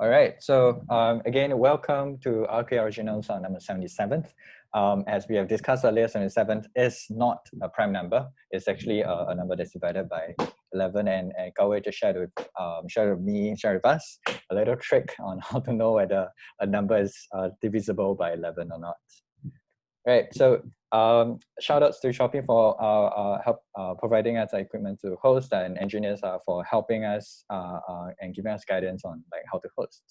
All right, so again, welcome to RK Originals on number 77th. As we have discussed earlier, 77th is not a prime number. It's actually a number that's divided by 11, and Kawai just shared with us a little trick on how to know whether a number is divisible by 11 or not. Right, so shout outs to Shopee for help providing us equipment to host, and engineers for helping us and giving us guidance on like how to host.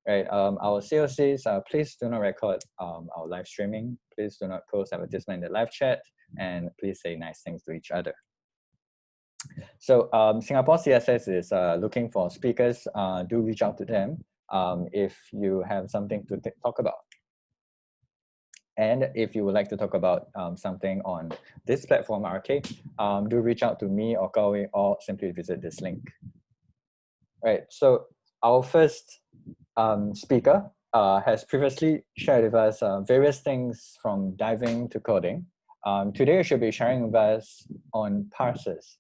Right, our COCs, please do not record our live streaming. Please do not post advertisement in the live chat, and please say nice things to each other. So Singapore CSS is looking for speakers. Do reach out to them if you have something to talk about. And if you would like to talk about something on this platform, RK, do reach out to me or Kawai, or simply visit this link. Right, so our first speaker has previously shared with us various things from diving to coding. Today, she'll be sharing with us on parsers,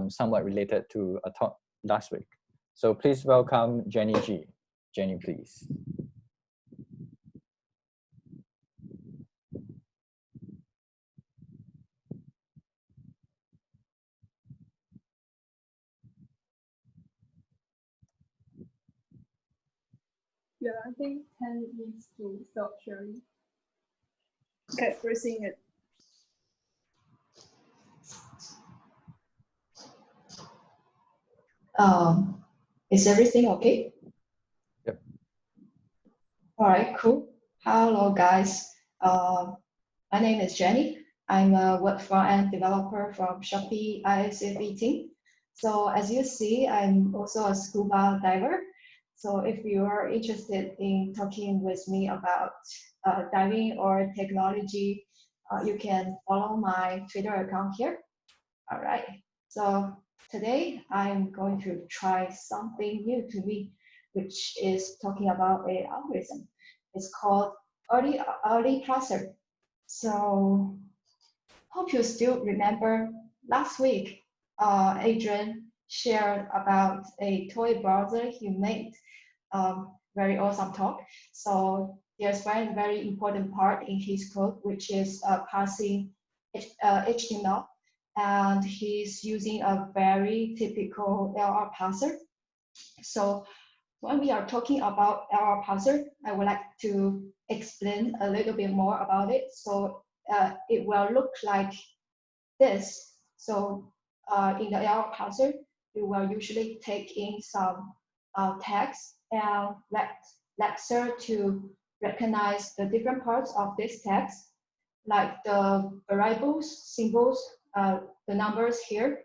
somewhat related to a talk last week. So please welcome Jenny G. Jenny, please. Yeah, I think 10 needs to stop sharing. Okay, we're seeing it. Is everything okay? Yep. All right, cool. Hello, guys. My name is Jenny. I'm a web front-end developer from Shopee ISFE team. So as you see, I'm also a scuba diver. So if you are interested in talking with me about diving or technology, you can follow my Twitter account here. All right. So today I'm going to try something new to me, which is talking about an algorithm. It's called early parser. So hope you still remember last week, Adrian shared about a toy browser he made. Very awesome talk. So there's one very important part in his code, which is parsing HTML. And he's using a very typical LR parser. So when we are talking about LR parser, I would like to explain a little bit more about it. So it will look like this. So in the LR parser, you will usually take in some text and let Lexer to recognize the different parts of this text, like the variables, symbols, the numbers here,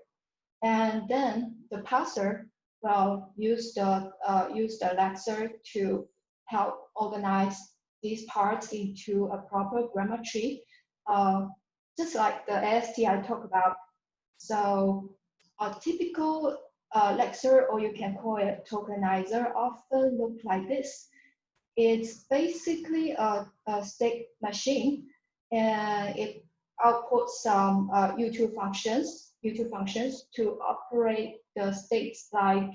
and then the parser will use the Lexer to help organize these parts into a proper grammar tree, just like the AST I talked about. So a typical Lexer, or you can call it tokenizer, often look like this. It's basically a state machine, and it outputs some U2 functions to operate the states like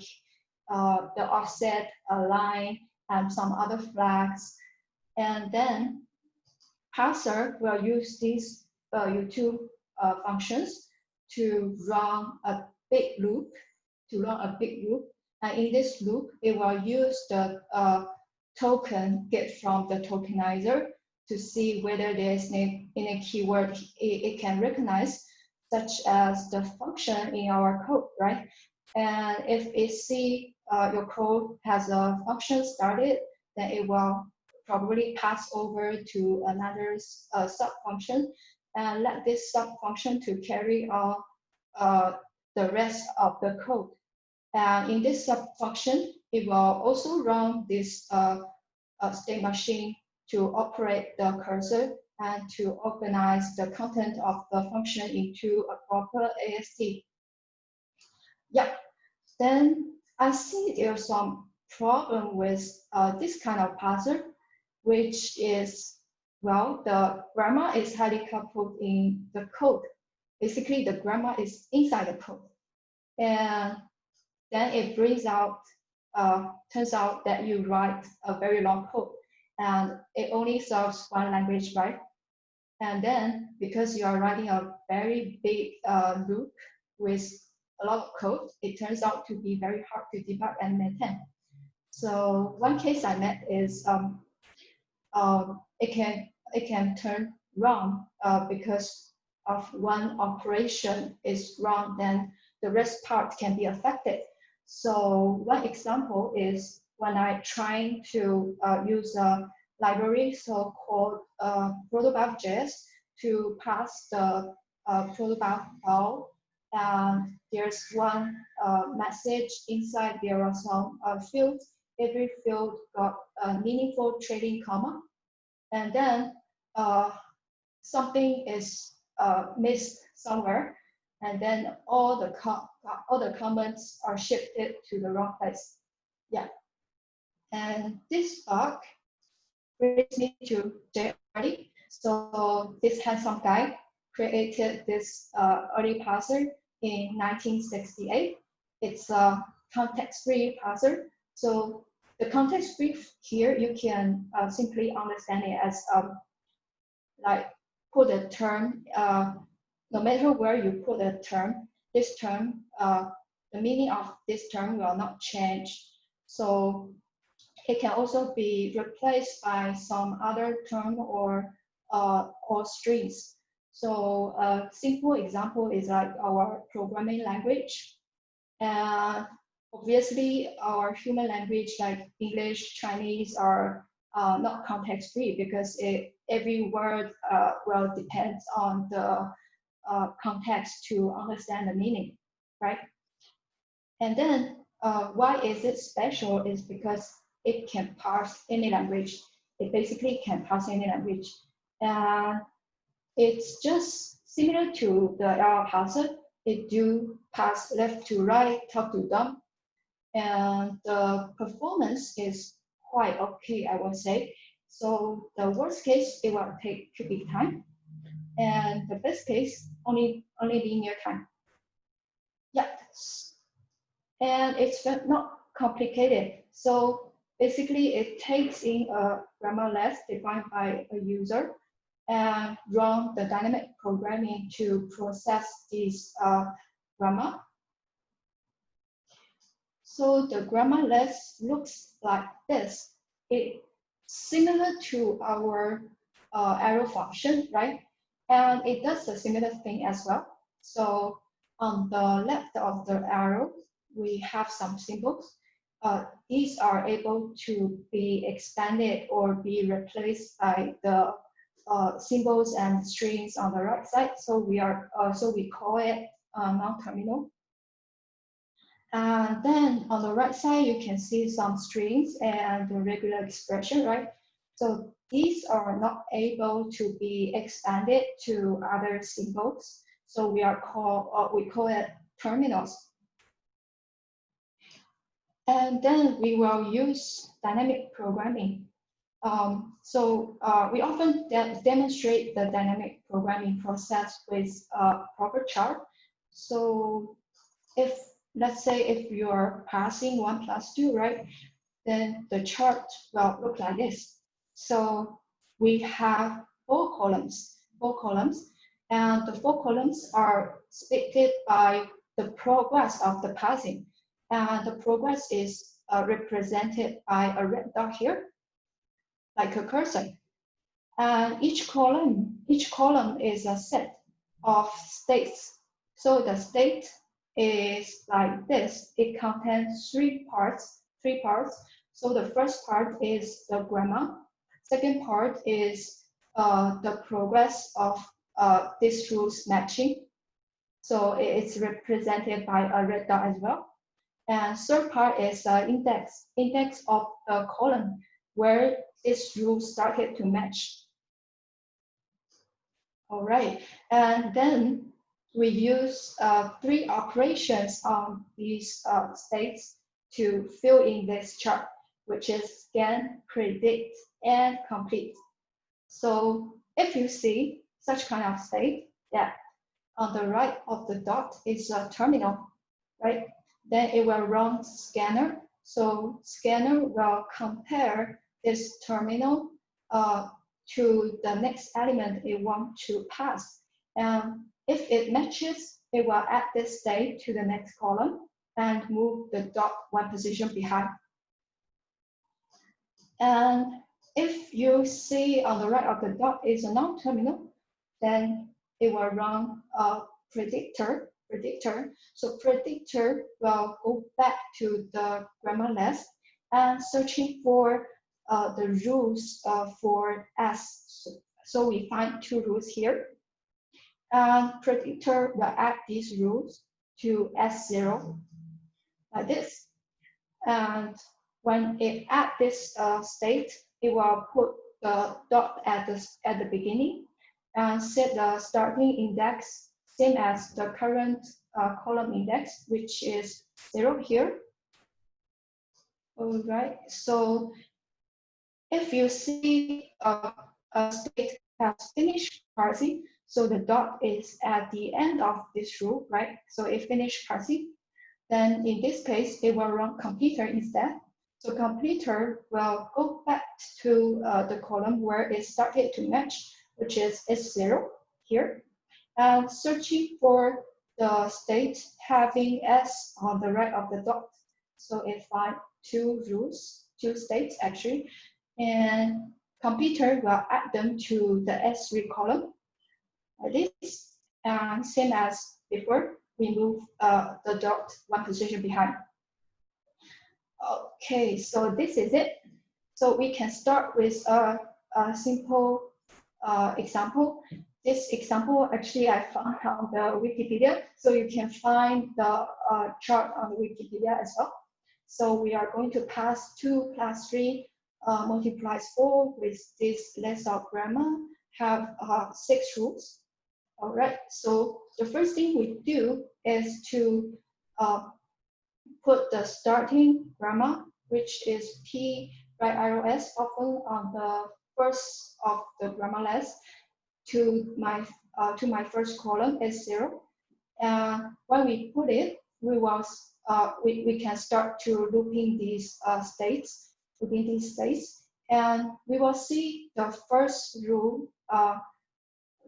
the offset, align, and some other flags. And then parser will use these U2 functions to run a big loop, And in this loop, it will use the token get from the tokenizer to see whether there's any keyword it can recognize, such as the function in our code, right? And if it see your code has a function started, then it will probably pass over to another sub-function and let this sub-function to carry on the rest of the code. And in this sub-function, it will also run this state machine to operate the cursor and to organize the content of the function into a proper AST. Yeah, then I see there's some problem with this kind of parser, which is, well, the grammar is highly coupled in the code. Basically, the grammar is inside the code. And then it brings out turns out that you write a very long code and it only serves one language, right? And then because you are writing a very big loop with a lot of code, it turns out to be very hard to debug and maintain. So one case I met is it can turn wrong because of one operation is wrong, then the rest part can be affected. So one example is when I trying to use a library so-called protobuf.js to pass the protobuf file, and there's one message inside. There are some fields. Every field got a meaningful trading comma, and then something is missed somewhere, and then all the comments are shifted to the wrong place. Yeah, and this bug brings me to JRD. So this handsome guy created this early parser in 1968. It's a context-free parser. So the context-free here, you can simply understand it as like put a term, no matter where you put a term, this term, the meaning of this term will not change. So it can also be replaced by some other term or strings. So a simple example is like our programming language. And obviously our human language like English, Chinese are not context-free because every word will depend on the context to understand the meaning, right? And then why is it special is because it can parse any language. It basically can parse any language. And it's just similar to the error parser. It do pass left to right, top to down. And the performance is quite okay, I would say. So the worst case, it will take cubic time. And the best case, only linear time. Yeah. And it's not complicated. So basically it takes in a grammar list defined by a user and run the dynamic programming to process this grammar. So the grammar list looks like this. It's similar to our arrow function, right? And it does a similar thing as well. So on the left of the arrow, we have some symbols. These are able to be expanded or be replaced by the symbols and strings on the right side. So we call it non-terminal. And then on the right side, you can see some strings and the regular expression, right? So these are not able to be expanded to other symbols. So we call it terminals. And then we will use dynamic programming. We often demonstrate the dynamic programming process with a proper chart. So let's say if you're passing 1 + 2, right, then the chart will look like this. So we have 4 columns, and the 4 columns are split by the progress of the passing. And the progress is represented by a red dot here, like a cursor. And each column is a set of states. So the state is like this. It contains 3 parts. So the first part is the grammar. Second part is the progress of this rules matching. So it's represented by a red dot as well. And third part is index of the column where this rule started to match. All right, and then we use 3 operations on these states to fill in this chart, which is scan, predict, and complete. So if you see such kind of state, that on the right of the dot is a terminal, right? Then it will run scanner So scanner will compare this terminal to the next element it wants to pass. And if it matches, it will add this state to the next column and move the dot one position behind. And if you see on the right of the dot is a non-terminal, then it will run a predictor. So predictor will go back to the grammar list and searching for the rules for S. So we find two rules here. And predictor will add these rules to S0 like this. And when it adds this state, it will put the dot at the beginning and set the starting index same as the current column index, which is 0 here. All right, so if you see a state has finished parsing, so the dot is at the end of this rule, right? So it finished parsing. Then in this case, it will run completer instead. So completer will go back to the column where it started to match, which is S0 here, and searching for the state having S on the right of the dot. So it finds two rules, two states actually, and completer will add them to the S3 column like this, and same as before, we move the dot one position behind. Okay, so this is it. So we can start with a simple example. This example, actually, I found on the Wikipedia, so you can find the chart on the Wikipedia as well. So we are going to pass 2 plus 3 multiplies 4 with this list of grammar, have 6 rules. All right, so the first thing we do is to put the starting grammar, which is P right arrow S, often on the first of the grammar list, to my first column S0. And when we put it, we can start to looping these states, and we will see the first rule.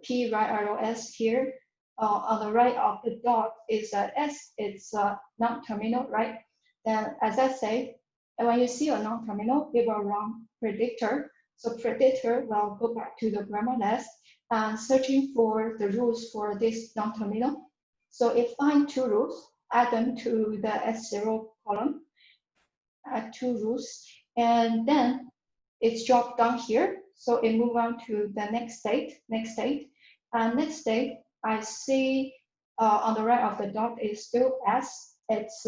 P right arrow S here, on the right of the dot is S, it's a non-terminal, right? Then as I say, when you see a non-terminal, it will run predictor. So predictor will go back to the grammar list and searching for the rules for this non-terminal. So it finds 2 rules, add them to the S0 column, add 2 rules, and then it's dropped down here. So it move on to the next state. And next state, I see on the right of the dot is still S. It's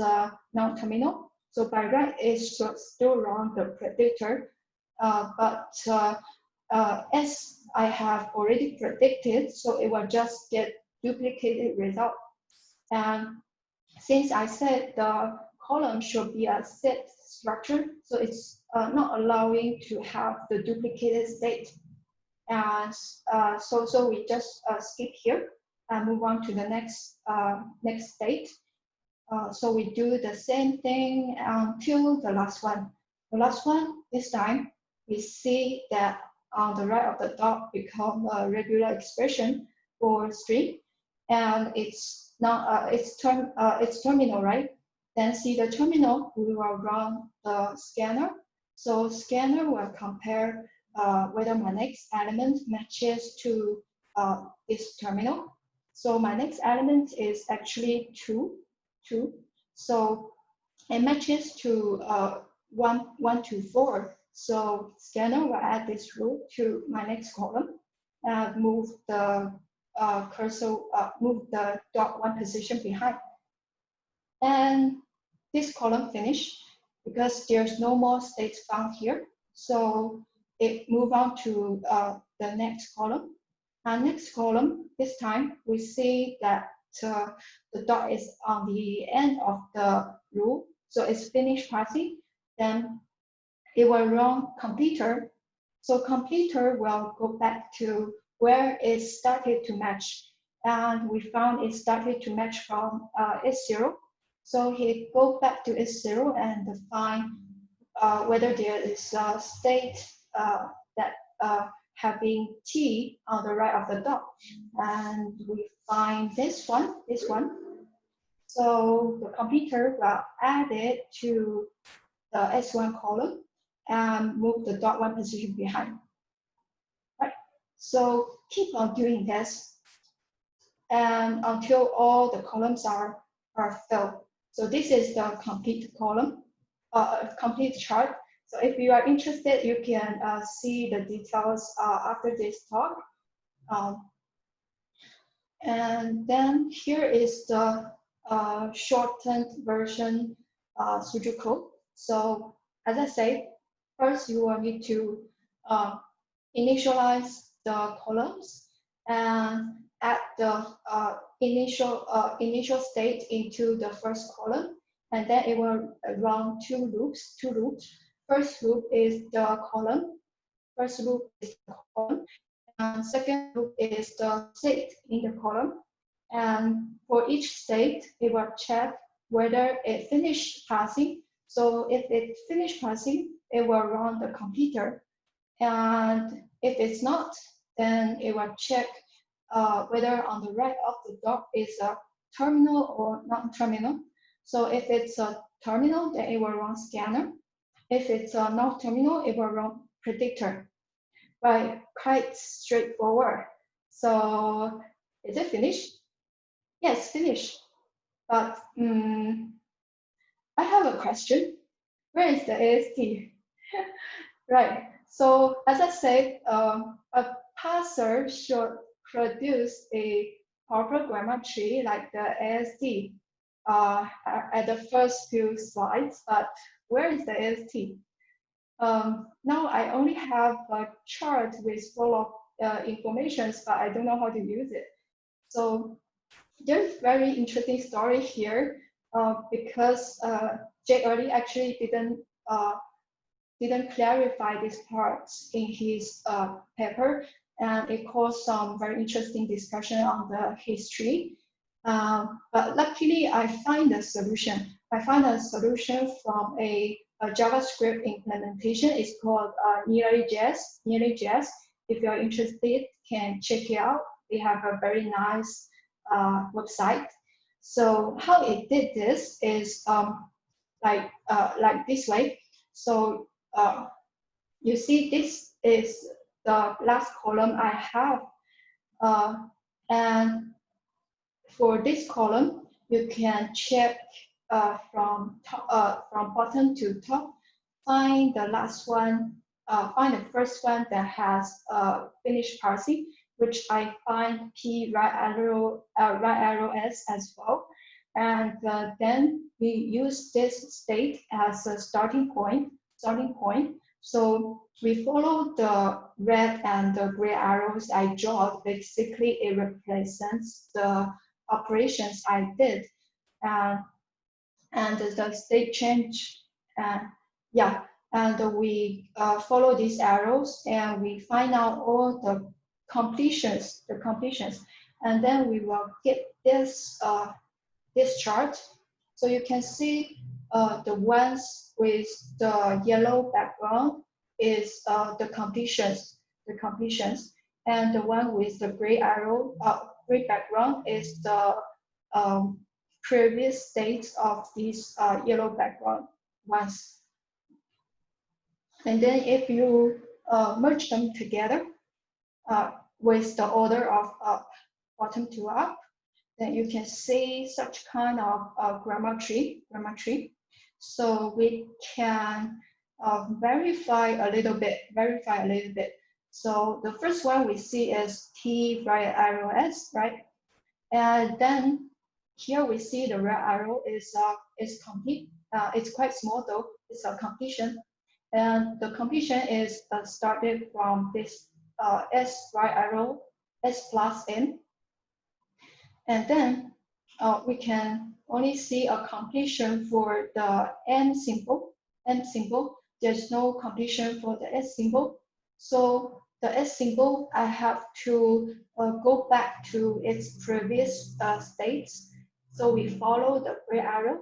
non-terminal. So by right, it should still run the predictor. But S I have already predicted, so it will just get duplicated result. And since I said the column should be a set structure, so it's not allowing to have the duplicated state. And so we just skip here and move on to the next state. So we do the same thing until the last one. The last one, this time, we see that on the right of the dot become a regular expression for string, and it's not it's terminal, right? Then see the terminal, we will run the scanner. So scanner will compare whether my next element matches to this terminal. So my next element is actually 2. So it matches to 1 to 4. So scanner will add this rule to my next column and move the cursor, move the dot 1 position behind. And this column finished because there's no more states found here. So it move on to the next column. And next column, this time we see that the dot is on the end of the rule. So it's finished parsing. Then it will run completer. So completer will go back to where it started to match. And we found it started to match from S0. So he go back to S0 and find whether there is a state that having T on the right of the dot. And we find this one. So the computer will add it to the S1 column and move the dot one position behind. Right. So keep on doing this and until all the columns are filled. So this is the complete column, complete chart. So if you are interested, you can see the details after this talk. And then here is the shortened version Suju code. So as I say, first you will need to initialize the columns and add the initial state into the first column, and then it will run two loops. First loop is the column. And second loop is the state in the column. And for each state, it will check whether it finished passing. So if it finished passing, it will run the computer. And if it's not, then it will check whether on the right of the dot is a terminal or non-terminal. So if it's a terminal, then it will run scanner. If it's a non-terminal, it will run predictor. Right, quite straightforward. So is it finished? Yes, finished. But I have a question. Where is the AST? Right. So as I said, a parser should produce a proper grammar tree like the AST at the first few slides. But where is the AST? Now I only have a chart with full of information, but I don't know how to use it. So there's very interesting story here because Jake early actually didn't clarify this part in his paper, and it caused some very interesting discussion on the history. But luckily, I find a solution. I find a solution from a JavaScript implementation. It's called Nearly.js. If you're interested, can check it out. They have a very nice website. So how it did this is like this way. So you see, this is the last column I have, and for this column, you can check from bottom to top, find the last one, find the first one that has finished parsing, which I find P right arrow S as well. And then we use this state as a starting point. So we follow the red and the gray arrows I draw. Basically, it represents the operations I did, and the state change. Yeah, and we follow these arrows and we find out all the completions, and then we will get this this chart. So you can see the ones with the yellow background is the completions, and the one with the gray arrow, gray background is the previous states of these yellow background ones. And then if you merge them together with the order of bottom to up, then you can see such kind of grammar tree. So we can verify a little bit. So the first one we see is T right arrow S, right? And then here we see the red arrow is complete. It's quite small though. It's a completion, and the completion is started from this S right arrow S plus N. And then we can only see a completion for the N symbol. There's no completion for the S symbol. So the S symbol, I have to go back to its previous states. So we follow the gray arrow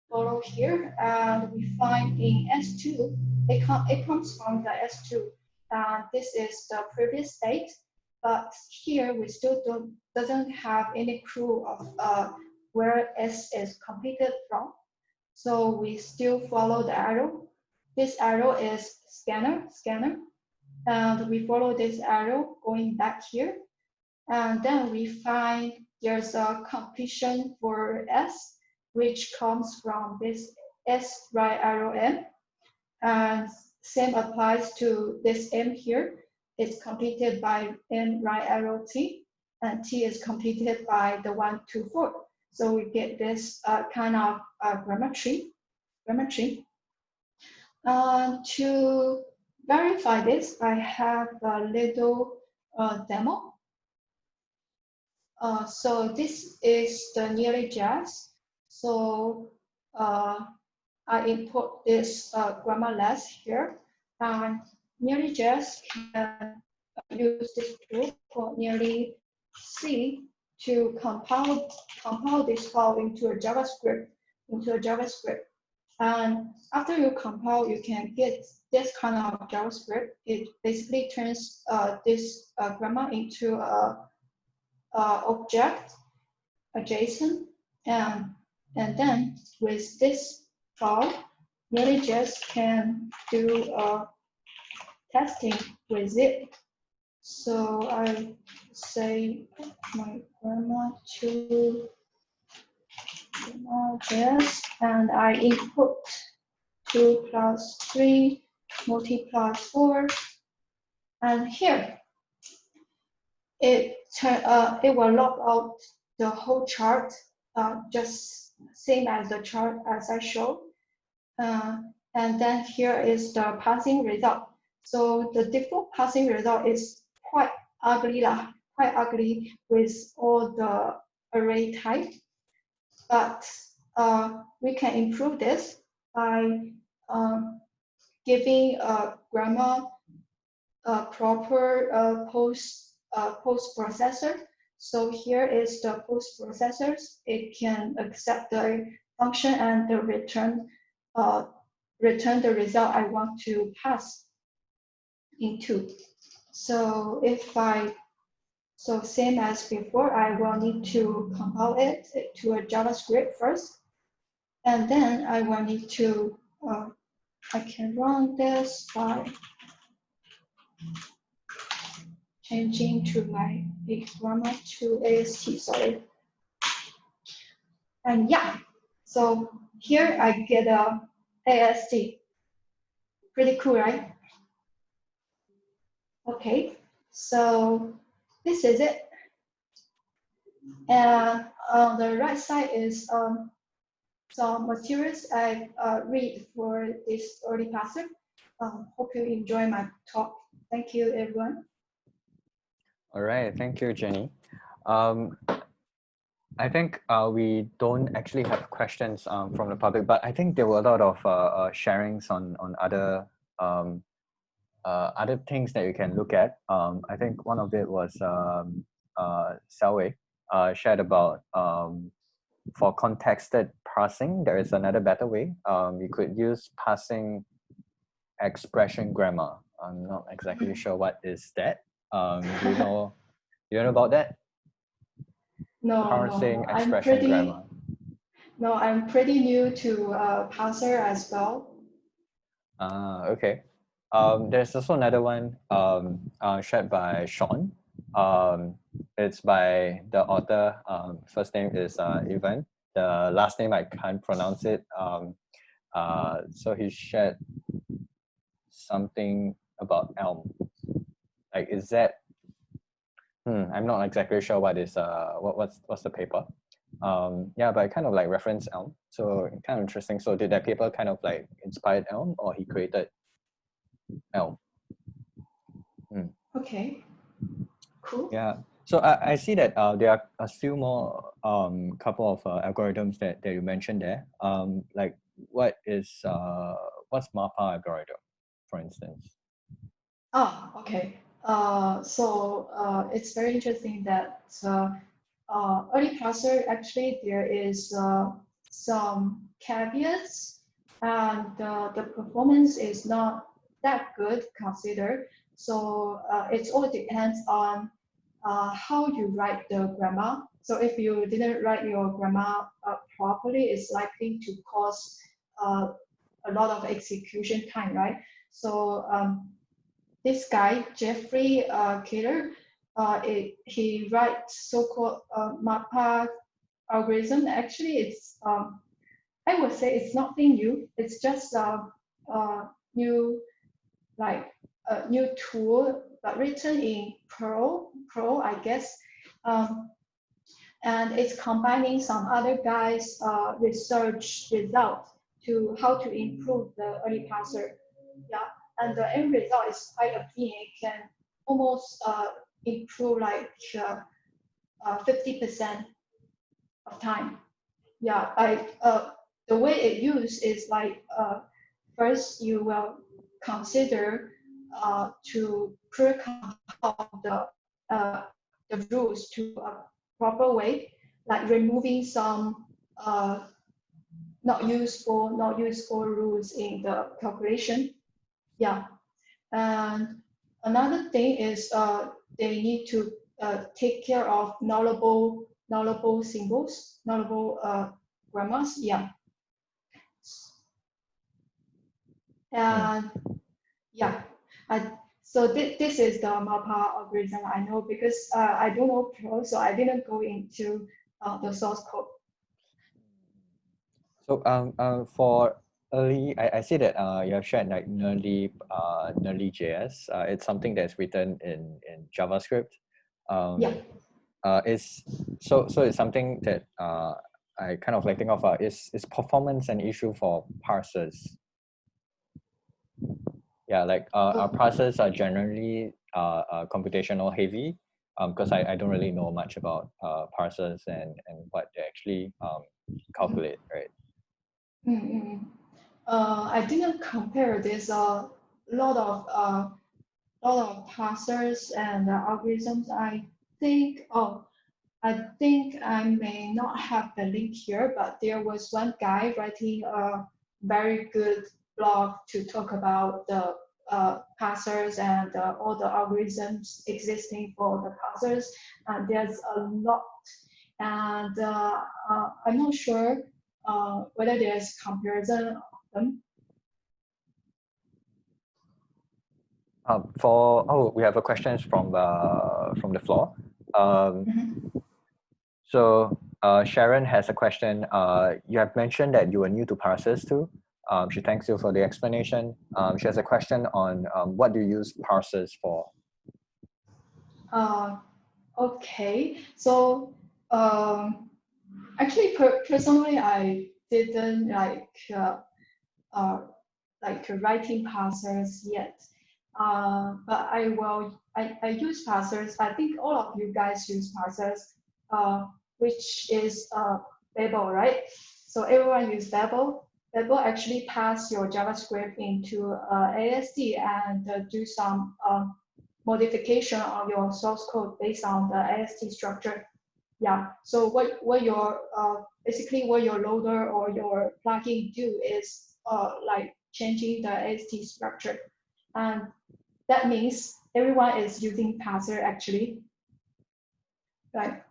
follow here, and we find in S2, it comes from the S2. This is the previous state, but here we still doesn't have any clue of where S is completed from. So we still follow the arrow. This arrow is scanner, and we follow this arrow going back here. And then we find there's a completion for S, which comes from this S right arrow M. And same applies to this M here. It's completed by M right arrow T, and T is completed by the 1, 2, 4. So we get this kind of grammar tree. To verify this, I have a little demo. So this is the Nearly Jazz. So I import this Grammarless here, and Nearly Jazz can use this tool called Nearly C to compile this file into a JavaScript. And after you compile, you can get this kind of JavaScript. It basically turns this grammar into a object, a JSON, and then with this file, Nearly Jazz can do testing with it. So I say my grammar to Jazz, and I input 2 + 3 multiply 4, and here it will log out the whole chart, just same as the chart as I showed. And then here is the passing result. So the default passing result is quite ugly with all the array type. But we can improve this by giving a grammar proper post processor. So here is the post processors. It can accept the function and the return the result I want to pass into. So so same as before, I will need to compile it to a JavaScript first, and then I will need to I can run this by changing to my grammar to AST, sorry. And yeah, so here I get a AST. Pretty cool, right? Okay, so this is it. And on the right side is some materials I read for this early passer. Hope you enjoy my talk. Thank you, everyone. All right, thank you, Jenny. I think we don't actually have questions from the public, but I think there were a lot of sharings on other things that you can look at. I think one of it was Selway shared about for contexted parsing, there is another better way. You could use parsing expression grammar. I'm not exactly sure what is that. Do you know about that? No, Parsing no, expression grammar. No, I'm pretty new to parser as well. Okay. There's also another one shared by Sean. It's by the author. First name is Ivan. The last name I can't pronounce it. So he shared something about Elm. Like, is that? I'm not exactly sure what is what's the paper. Yeah, but I kind of like reference Elm, so kind of interesting. So did that paper kind of like inspired Elm, or he created Elm? Okay, cool. Yeah. So I see that there are a few more couple of algorithms that you mentioned there. Like what's MAPA algorithm, for instance? Oh, okay. So it's very interesting that early parser, actually there is some caveats, and the performance is not that good considered. So it all depends on how you write the grammar. So if you didn't write your grammar properly, it's likely to cause a lot of execution time, right? So this guy, Jeffrey Keller, he writes so-called MAPA algorithm. Actually, it's I would say it's nothing new. It's just a new like a new tool, but written in Perl, I guess. And it's combining some other guys' research results to how to improve the early parser. Yeah, and the end result is quite appealing. It can almost improve like 50% of time. Yeah, like the way it used is like first you will consider to pre-compile the rules to a proper way, like removing some not useful rules in the calculation. Yeah, and another thing is they need to take care of nullable symbols, nullable grammars. Yeah, and yeah, so this is the MAPA algorithm I know because I don't know Perl, so I didn't go into the source code. So for early, I see that you have shared like Nearly JS. It's something that's written in JavaScript. Yeah. So it's something that I kind of like think of. Is performance an issue for parsers? Yeah, like our parsers are generally computational heavy, because I don't really know much about parsers and what they actually calculate, right? I didn't compare this lot of parsers and algorithms. I think I may not have the link here, but there was one guy writing a very good blog to talk about the parsers and all the algorithms existing for the parsers. And there's a lot, and I'm not sure whether there's comparison of them. We have a question from the floor. So Sharon has a question. You have mentioned that you are new to parsers too. She thanks you for the explanation. She has a question on what do you use parsers for? Okay, so actually, personally, I didn't like writing parsers yet, but I use parsers. I think all of you guys use parsers, which is Babel, right? So everyone use Babel. Babel actually pass your JavaScript into ASD and do some modification of your source code based on the AST structure. Yeah. So what your basically what your loader or your plugin do is like changing the AST structure, and that means everyone is using parser actually, right?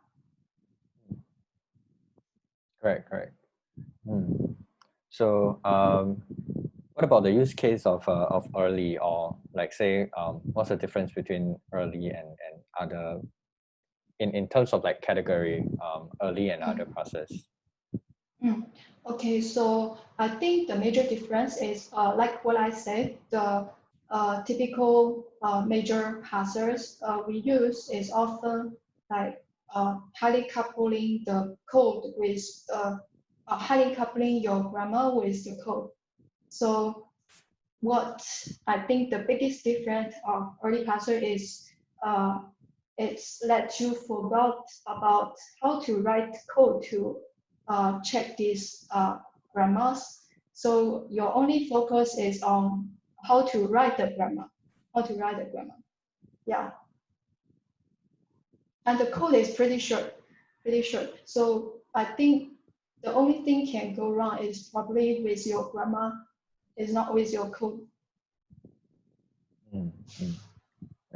Correct. So what about the use case of early, or like say what's the difference between early and other in terms of like category, early and other parsers? Okay, so I think the major difference is like what I said, the typical major parsers we use is often like highly coupling the code with highly coupling your grammar with the code. So what I think the biggest difference of early parser is it's that you forgot about how to write code to check these grammars. So your only focus is on how to write the grammar, Yeah. And the code is pretty short. So I think The only thing can go wrong is probably with your grammar, is not with your code.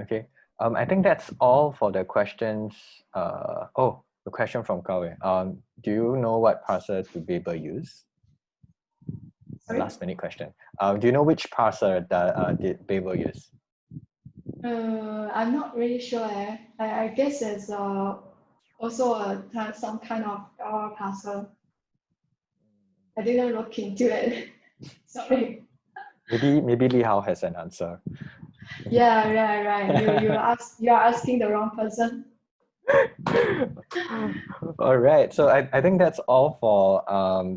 Okay. I think that's all for the questions. Oh, the question from Kawe. Do you know what parser do Babel use? A Sorry? last minute question. Do you know which parser did Babel use? I'm not really sure. I guess it's also some kind of R parser. I didn't look into it. Sorry. Maybe Li Hao has an answer. Yeah, right. You are asking the wrong person. All right, so I think that's all for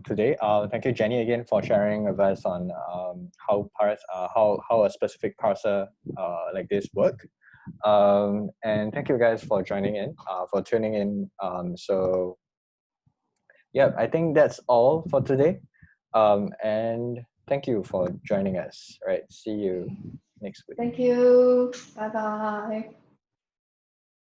today. Thank you, Jenny, again for sharing with us on how a specific parser like this work. And thank you guys for joining in, for tuning in. So yeah, I think that's all for today. And thank you for joining us. Right, see you next week. Thank you. Bye bye.